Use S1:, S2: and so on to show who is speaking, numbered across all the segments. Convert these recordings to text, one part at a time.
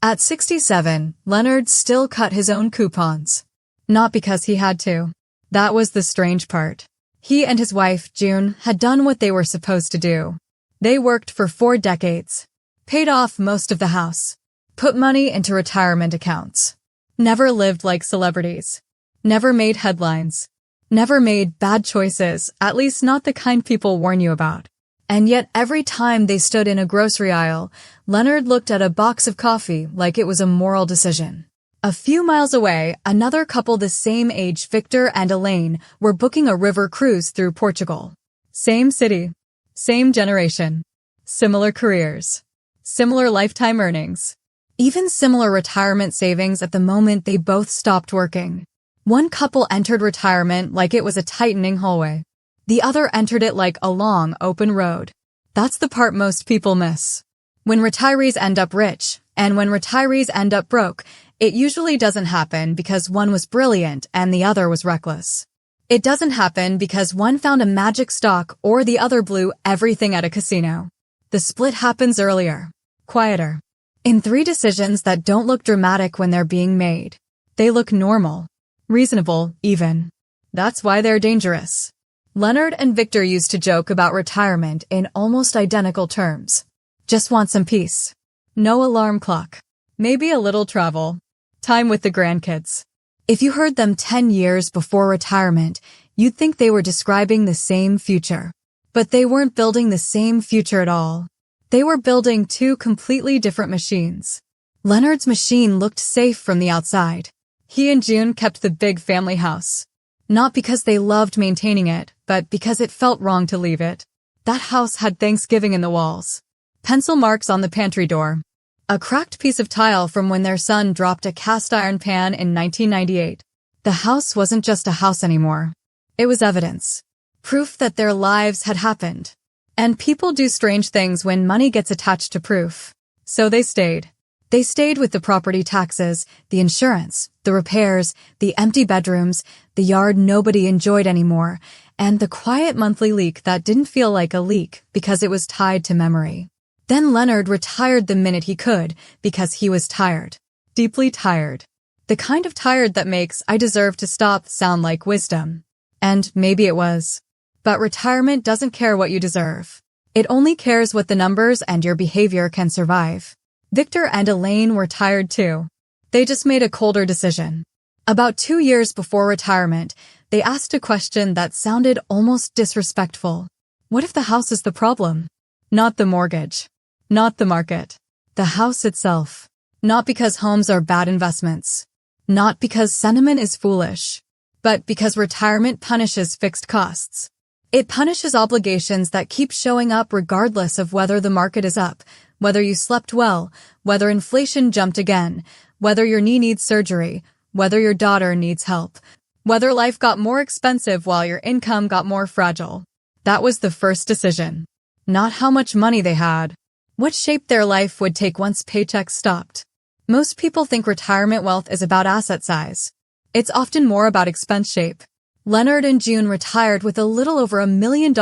S1: At 67, Leonard still cut his own coupons. Not because he had to. That was the strange part. He and his wife, June, had done what they were supposed to do. They worked for 4 decades, paid off most of the house, put money into retirement accounts, never lived like celebrities, never made headlines, never made bad choices, at least not the kind people warn you about. And yet every time they stood in a grocery aisle, Leonard looked at a box of coffee like it was a moral decision. A few miles away, another couple the same age, Victor and Elaine, were booking a river cruise through Portugal. Same city, same generation, similar careers, similar lifetime earnings, even similar retirement savings at the moment they both stopped working. One couple entered retirement like it was a tightening hallway. The other entered it like a long, open road. That's the part most people miss. When retirees end up rich, and when retirees end up broke, it usually doesn't happen because one was brilliant and the other was reckless. It doesn't happen because one found a magic stock or the other blew everything at a casino. The split happens earlier, quieter, in 3 decisions that don't look dramatic when they're being made. They look normal, reasonable, even. That's why they're dangerous. Leonard and Victor used to joke about retirement in almost identical terms. Just want some peace. No alarm clock. Maybe a little travel. Time with the grandkids. If you heard them 10 years before retirement, you'd think they were describing the same future. But they weren't building the same future at all. They were building 2 completely different machines. Leonard's machine looked safe from the outside. He and June kept the big family house. Not because they loved maintaining it, but because it felt wrong to leave it. That house had Thanksgiving in the walls, pencil marks on the pantry door, a cracked piece of tile from when their son dropped a cast iron pan in 1998. The house wasn't just a house anymore. It was evidence. Proof that their lives had happened. And people do strange things when money gets attached to proof. So they stayed. They stayed with the property taxes, the insurance, the repairs, the empty bedrooms, the yard nobody enjoyed anymore, and the quiet monthly leak that didn't feel like a leak because it was tied to memory. Then Leonard retired the minute he could because he was tired. Deeply tired. The kind of tired that makes "I deserve to stop" sound like wisdom. And maybe it was. But retirement doesn't care what you deserve. It only cares what the numbers and your behavior can survive. Victor and Elaine were tired too. They just made a colder decision. About 2 years before retirement, they asked a question that sounded almost disrespectful. What if the house is the problem? Not the mortgage. Not the market. The house itself. Not because homes are bad investments. Not because sentiment is foolish. But because retirement punishes fixed costs. It punishes obligations that keep showing up regardless of whether the market is up, whether you slept well, whether inflation jumped again, whether your knee needs surgery, whether your daughter needs help, whether life got more expensive while your income got more fragile. That was the first decision. Not how much money they had. What shape their life would take once paychecks stopped. Most people think retirement wealth is about asset size. It's often more about expense shape. Leonard and June retired with a little over $1 million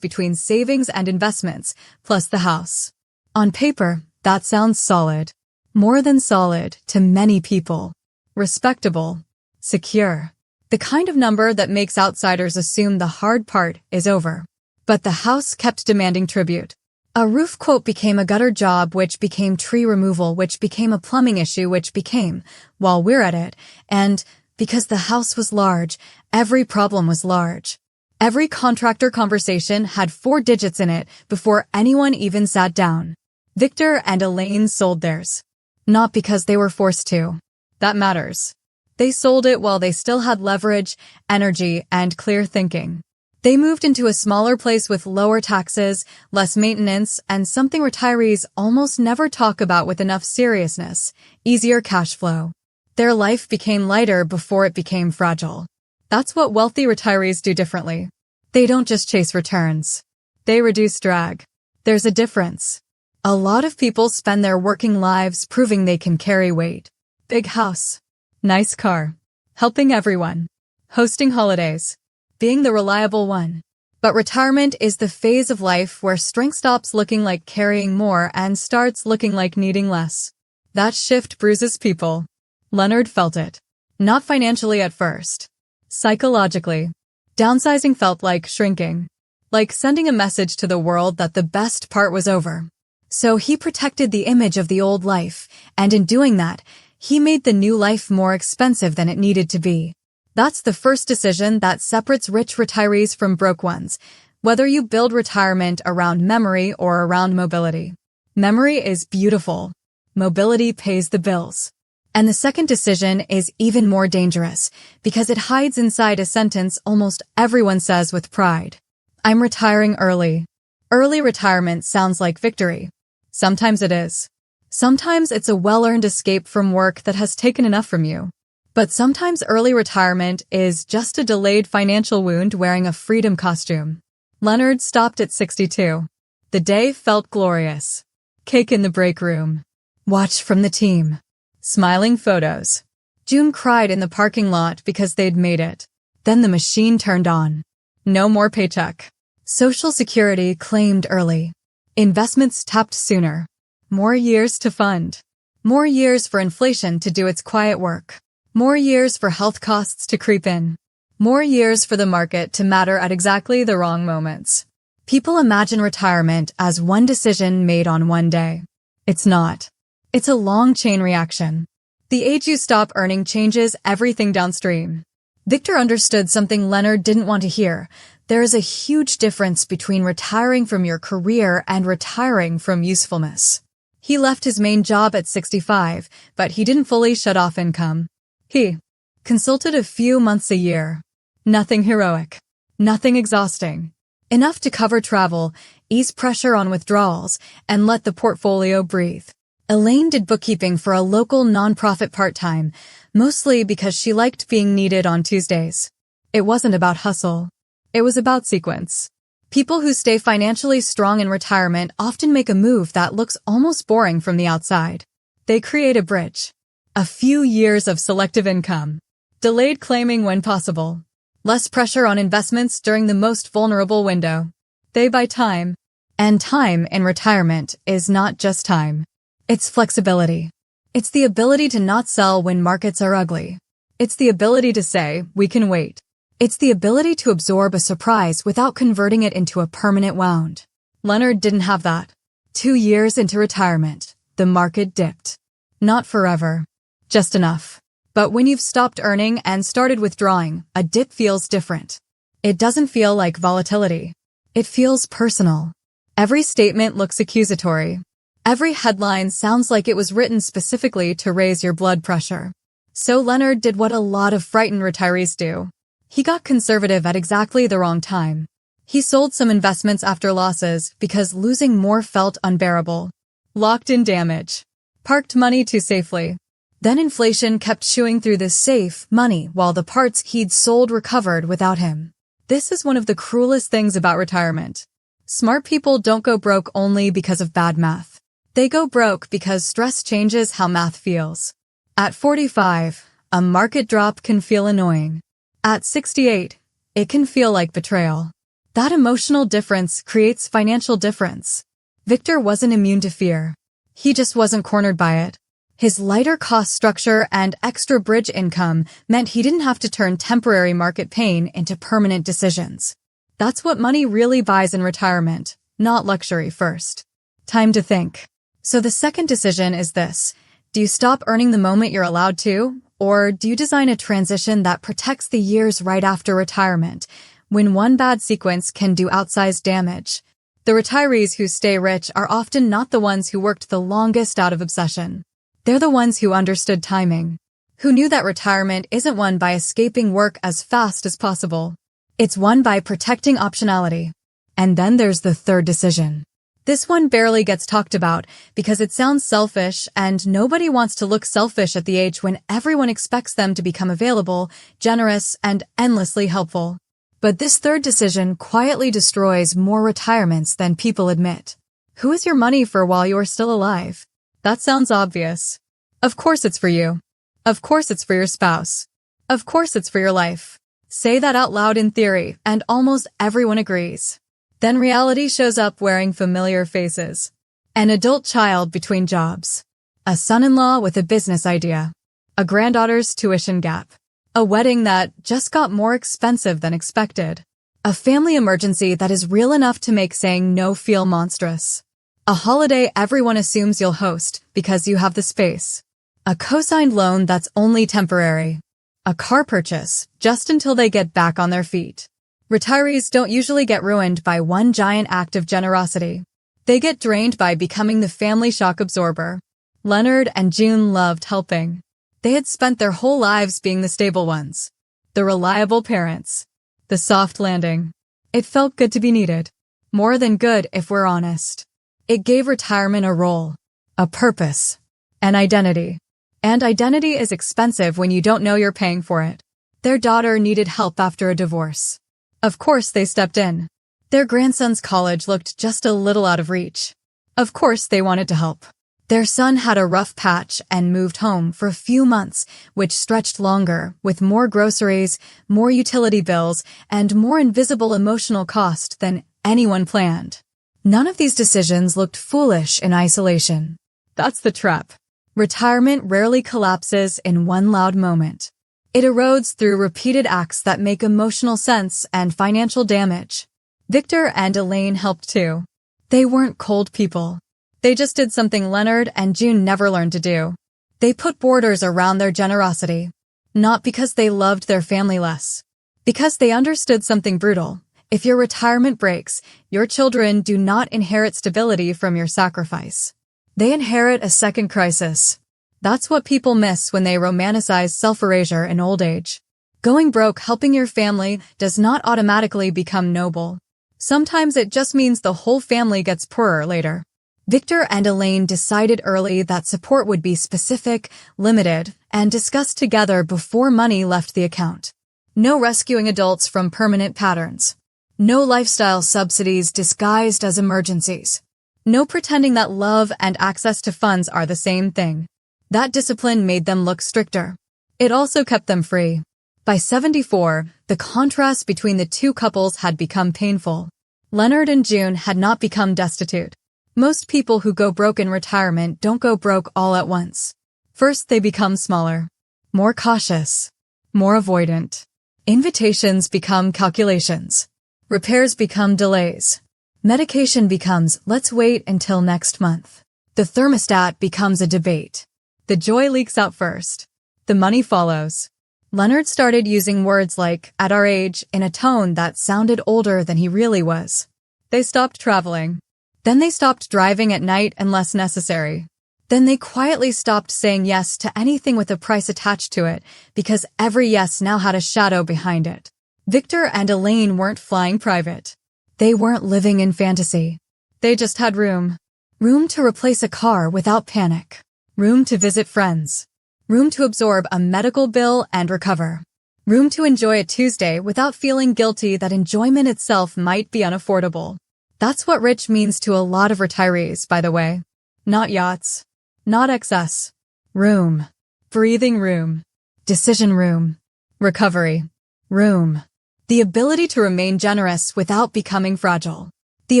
S1: between savings and investments, plus the house. On paper, that sounds solid. More than solid to many people. Respectable. Secure. The kind of number that makes outsiders assume the hard part is over. But the house kept demanding tribute. A roof quote became a gutter job, which became tree removal, which became a plumbing issue, which became, while we're at it, and because the house was large, every problem was large. Every contractor conversation had 4 digits in it before anyone even sat down. Victor and Elaine sold theirs. Not because they were forced to. That matters. They sold it while they still had leverage, energy, and clear thinking. They moved into a smaller place with lower taxes, less maintenance, and something retirees almost never talk about with enough seriousness: easier cash flow. Their life became lighter before it became fragile. That's what wealthy retirees do differently. They don't just chase returns. They reduce drag. There's a difference. A lot of people spend their working lives proving they can carry weight. Big house. Nice car. Helping everyone. Hosting holidays. Being the reliable one. But retirement is the phase of life where strength stops looking like carrying more and starts looking like needing less. That shift bruises people. Leonard felt it. Not financially at first. Psychologically. Downsizing felt like shrinking. Like sending a message to the world that the best part was over. So he protected the image of the old life, and in doing that, he made the new life more expensive than it needed to be. That's the first decision that separates rich retirees from broke ones, whether you build retirement around memory or around mobility. Memory is beautiful. Mobility pays the bills. And the second decision is even more dangerous because it hides inside a sentence almost everyone says with pride. I'm retiring early. Early retirement sounds like victory. Sometimes it is. Sometimes it's a well-earned escape from work that has taken enough from you. But sometimes early retirement is just a delayed financial wound wearing a freedom costume. Leonard stopped at 62. The day felt glorious. Cake in the break room. Watch from the team. Smiling photos. June cried in the parking lot because they'd made it. Then the machine turned on. No more paycheck. Social Security claimed early. Investments tapped sooner. More years to fund. More years for inflation to do its quiet work. More years for health costs to creep in. More years for the market to matter at exactly the wrong moments. People imagine retirement as one decision made on one day. It's not. It's a long chain reaction. The age you stop earning changes everything downstream. Victor understood something Leonard didn't want to hear. There is a huge difference between retiring from your career and retiring from usefulness. He left his main job at 65, but he didn't fully shut off income. He consulted a few months a year. Nothing heroic. Nothing exhausting. Enough to cover travel, ease pressure on withdrawals, and let the portfolio breathe. Elaine did bookkeeping for a local nonprofit part-time, mostly because she liked being needed on Tuesdays. It wasn't about hustle. It was about sequence. People who stay financially strong in retirement often make a move that looks almost boring from the outside. They create a bridge. A few years of selective income. Delayed claiming when possible. Less pressure on investments during the most vulnerable window. They buy time. And time in retirement is not just time. It's flexibility. It's the ability to not sell when markets are ugly. It's the ability to say, we can wait. It's the ability to absorb a surprise without converting it into a permanent wound. Leonard didn't have that. 2 years into retirement, the market dipped. Not forever. Just enough. But when you've stopped earning and started withdrawing, a dip feels different. It doesn't feel like volatility. It feels personal. Every statement looks accusatory. Every headline sounds like it was written specifically to raise your blood pressure. So Leonard did what a lot of frightened retirees do. He got conservative at exactly the wrong time. He sold some investments after losses because losing more felt unbearable. Locked in damage. Parked money too safely. Then inflation kept chewing through the safe money while the parts he'd sold recovered without him. This is one of the cruelest things about retirement. Smart people don't go broke only because of bad math. They go broke because stress changes how math feels. At 45, a market drop can feel annoying. At 68, it can feel like betrayal. That emotional difference creates financial difference. Victor wasn't immune to fear. He just wasn't cornered by it. His lighter cost structure and extra bridge income meant he didn't have to turn temporary market pain into permanent decisions. That's what money really buys in retirement, not luxury first. Time to think. So the second decision is this. Do you stop earning the moment you're allowed to? Or do you design a transition that protects the years right after retirement, when one bad sequence can do outsized damage? The retirees who stay rich are often not the ones who worked the longest out of obsession. They're the ones who understood timing, who knew that retirement isn't won by escaping work as fast as possible. It's won by protecting optionality. And then there's the third decision. This one barely gets talked about because it sounds selfish, and nobody wants to look selfish at the age when everyone expects them to become available, generous, and endlessly helpful. But this third decision quietly destroys more retirements than people admit. Who is your money for while you are still alive? That sounds obvious. Of course it's for you. Of course it's for your spouse. Of course it's for your life. Say that out loud in theory, and almost everyone agrees. Then reality shows up wearing familiar faces. An adult child between jobs. a son-in-law with a business idea, a granddaughter's tuition gap, a wedding that just got more expensive than expected, a family emergency that is real enough to make saying no feel monstrous, a holiday everyone assumes you'll host because you have the space, a co-signed loan that's only temporary, a car purchase just until they get back on their feet. Retirees don't usually get ruined by one giant act of generosity. They get drained by becoming the family shock absorber. Leonard and June loved helping. They had spent their whole lives being the stable ones, the reliable parents, the soft landing. It felt good to be needed. More than good if we're honest. It gave retirement a role, a purpose, an identity. And identity is expensive when you don't know you're paying for it. Their daughter needed help after a divorce. Of course they stepped in. Their grandson's college looked just a little out of reach. Of course they wanted to help. Their son had a rough patch and moved home for a few months, which stretched longer, with more groceries, more utility bills, and more invisible emotional cost than anyone planned. None of these decisions looked foolish in isolation. That's the trap. Retirement rarely collapses in one loud moment. It erodes through repeated acts that make emotional sense and financial damage. Victor and Elaine helped too. They weren't cold people. They just did something Leonard and June never learned to do. They put borders around their generosity. Not because they loved their family less. Because they understood something brutal. If your retirement breaks, your children do not inherit stability from your sacrifice. They inherit a second crisis. That's what people miss when they romanticize self-erasure in old age. Going broke helping your family does not automatically become noble. Sometimes it just means the whole family gets poorer later. Victor and Elaine decided early that support would be specific, limited, and discussed together before money left the account. No rescuing adults from permanent patterns. No lifestyle subsidies disguised as emergencies. No pretending that love and access to funds are the same thing. That discipline made them look stricter. It also kept them free. By 74, the contrast between the two couples had become painful. Leonard and June had not become destitute. Most people who go broke in retirement don't go broke all at once. First, they become smaller, more cautious, more avoidant. Invitations become calculations. Repairs become delays. Medication becomes, let's wait until next month. The thermostat becomes a debate. The joy leaks out first. The money follows. Leonard started using words like, at our age, in a tone that sounded older than he really was. They stopped traveling. Then they stopped driving at night unless necessary. Then they quietly stopped saying yes to anything with a price attached to it, because every yes now had a shadow behind it. Victor and Elaine weren't flying private. They weren't living in fantasy. They just had room. Room to replace a car without panic. Room to visit friends. Room to absorb a medical bill and recover. Room to enjoy a Tuesday without feeling guilty that enjoyment itself might be unaffordable. That's what rich means to a lot of retirees, by the way. Not yachts. Not excess. Room. Breathing room. Decision room. Recovery. Room. The ability to remain generous without becoming fragile. The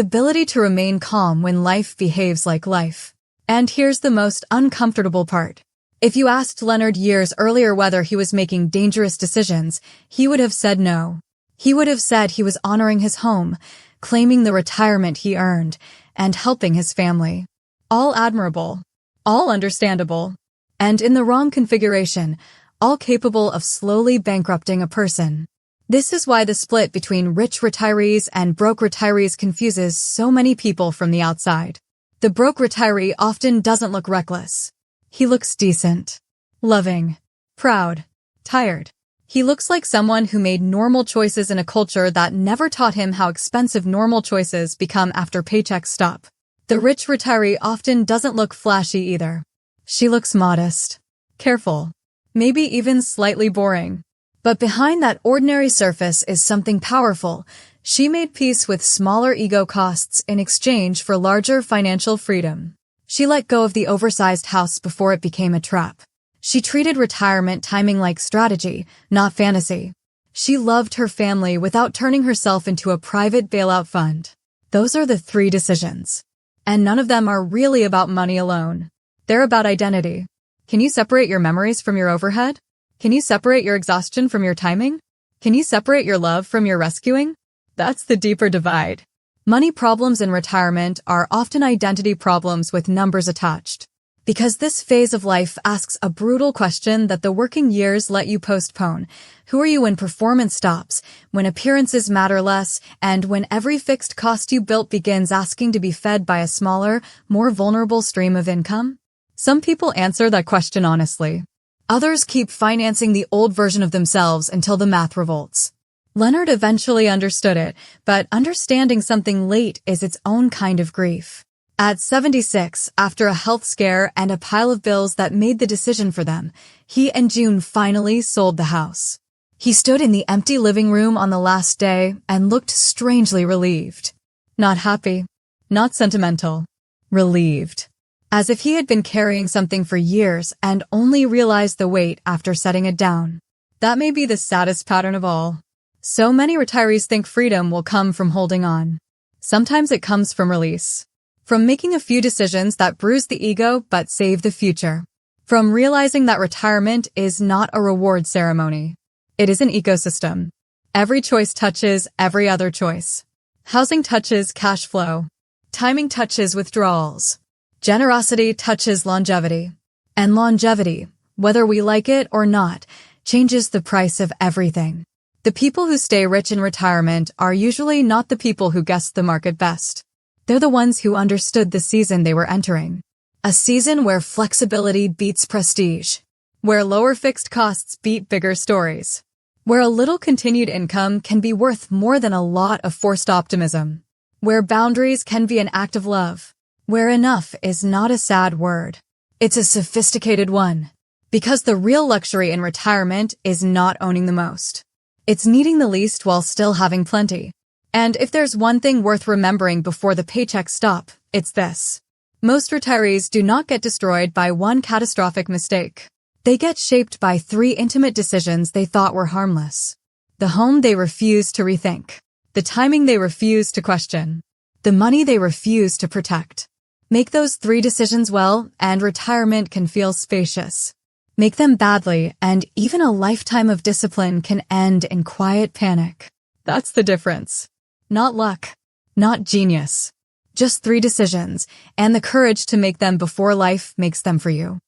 S1: ability to remain calm when life behaves like life. And here's the most uncomfortable part. If you asked Leonard years earlier whether he was making dangerous decisions, he would have said no. He would have said he was honoring his home, claiming the retirement he earned, and helping his family. All admirable. All understandable. And in the wrong configuration, all capable of slowly bankrupting a person. This is why the split between rich retirees and broke retirees confuses so many people from the outside. The broke retiree often doesn't look reckless. He looks decent, loving, proud, tired. He looks like someone who made normal choices in a culture that never taught him how expensive normal choices become after paychecks stop. The rich retiree often doesn't look flashy either. She looks modest, careful, maybe even slightly boring. But behind that ordinary surface is something powerful. She made peace with smaller ego costs in exchange for larger financial freedom. She let go of the oversized house before it became a trap. She treated retirement timing like strategy, not fantasy. She loved her family without turning herself into a private bailout fund. Those are the 3 decisions. And none of them are really about money alone. They're about identity. Can you separate your memories from your overhead? Can you separate your exhaustion from your timing? Can you separate your love from your rescuing? That's the deeper divide. Money problems in retirement are often identity problems with numbers attached. Because this phase of life asks a brutal question that the working years let you postpone. Who are you when performance stops, when appearances matter less, and when every fixed cost you built begins asking to be fed by a smaller, more vulnerable stream of income? Some people answer that question honestly. Others keep financing the old version of themselves until the math revolts. Leonard eventually understood it, but understanding something late is its own kind of grief. At 76, after a health scare and a pile of bills that made the decision for them, he and June finally sold the house. He stood in the empty living room on the last day and looked strangely relieved. Not happy, not sentimental, relieved. As if he had been carrying something for years and only realized the weight after setting it down. That may be the saddest pattern of all. So many retirees think freedom will come from holding on. Sometimes it comes from release. From making a few decisions that bruise the ego but save the future. From realizing that retirement is not a reward ceremony. It is an ecosystem. Every choice touches every other choice. Housing touches cash flow. Timing touches withdrawals. Generosity touches longevity. And longevity, whether we like it or not, changes the price of everything. The people who stay rich in retirement are usually not the people who guessed the market best. They're the ones who understood the season they were entering. A season where flexibility beats prestige. Where lower fixed costs beat bigger stories. Where a little continued income can be worth more than a lot of forced optimism. Where boundaries can be an act of love. Where enough is not a sad word. It's a sophisticated one. Because the real luxury in retirement is not owning the most. It's needing the least while still having plenty. And if there's one thing worth remembering before the paychecks stop, it's this. Most retirees do not get destroyed by one catastrophic mistake. They get shaped by 3 intimate decisions they thought were harmless. The home they refuse to rethink. The timing they refuse to question. The money they refuse to protect. Make those 3 decisions well, and retirement can feel spacious. Make them badly, and even a lifetime of discipline can end in quiet panic. That's the difference. Not luck. Not genius. Just 3 decisions, and the courage to make them before life makes them for you.